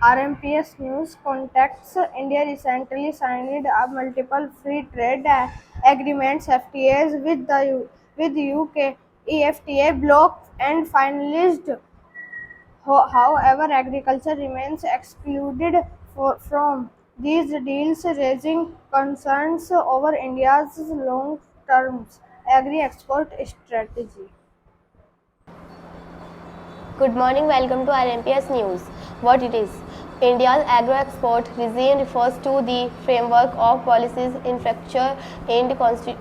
RMPS News contacts India recently signed a multiple free trade agreements (FTAs) with UK, EFTA bloc and finalized. However, agriculture remains excluded from these deals, raising concerns over India's long-term agri-export strategy. Good morning, welcome to RMPS News. What it is? India's agro-export regime refers to the framework of policies, infrastructure, and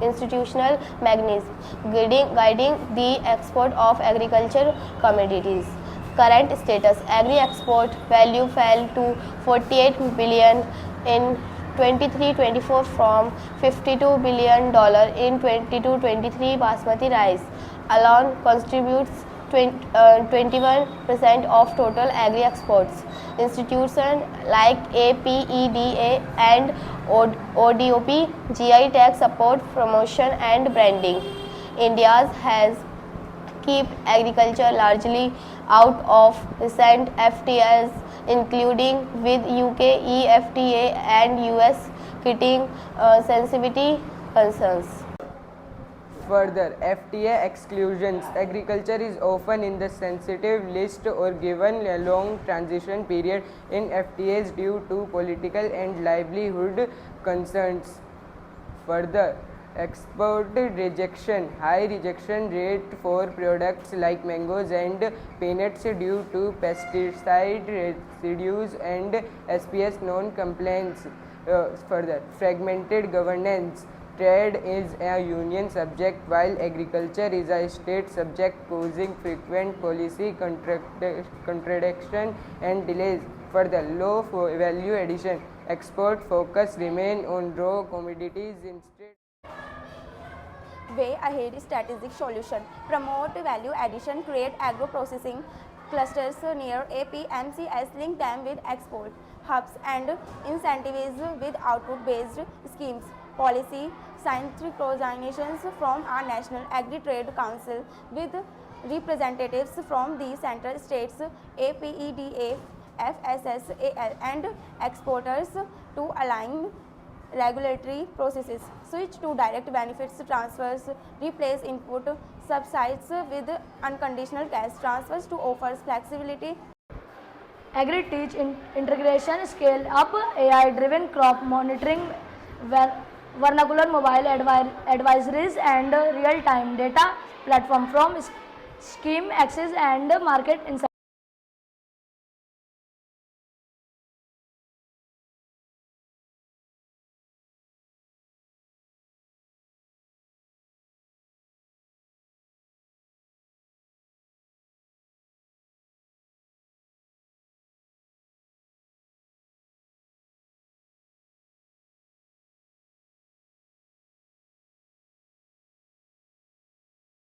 institutional mechanisms guiding the export of agriculture commodities. Current status: agri-export value fell to 48 billion in 23-24 from $52 billion in 22-23. Basmati rice alone contributes 21% of total agri exports. Institutions like APEDA and ODOP GI tax support promotion and branding. India has kept agriculture largely out of recent FTAs, including with UK, EFTA and US, citing sensitivity concerns. Further, FTA exclusions. Agriculture is often in the sensitive list or given a long transition period in FTAs due to political and livelihood concerns. Further, export rejection. High rejection rate for products like mangoes and peanuts due to pesticide residues and SPS non-compliance. Further, fragmented governance. Trade is a union subject while agriculture is a state subject, causing frequent policy contradiction and delays. Further, low value addition. Export focus remain on raw commodities instead. Way ahead strategic solution. Promote value addition, create agro-processing clusters near APMCs, link them with export hubs and incentives with output-based schemes. Policy synchronizations from our National Agri-Trade Council with representatives from the central states, APEDA, FSSAL and exporters to align regulatory processes, switch to direct benefits transfers, replace input subsidies with unconditional cash transfers to offer flexibility. Agri-Teach integration, scale up AI-driven crop monitoring, vernacular mobile advisories and real-time data platform from scheme access and market insights.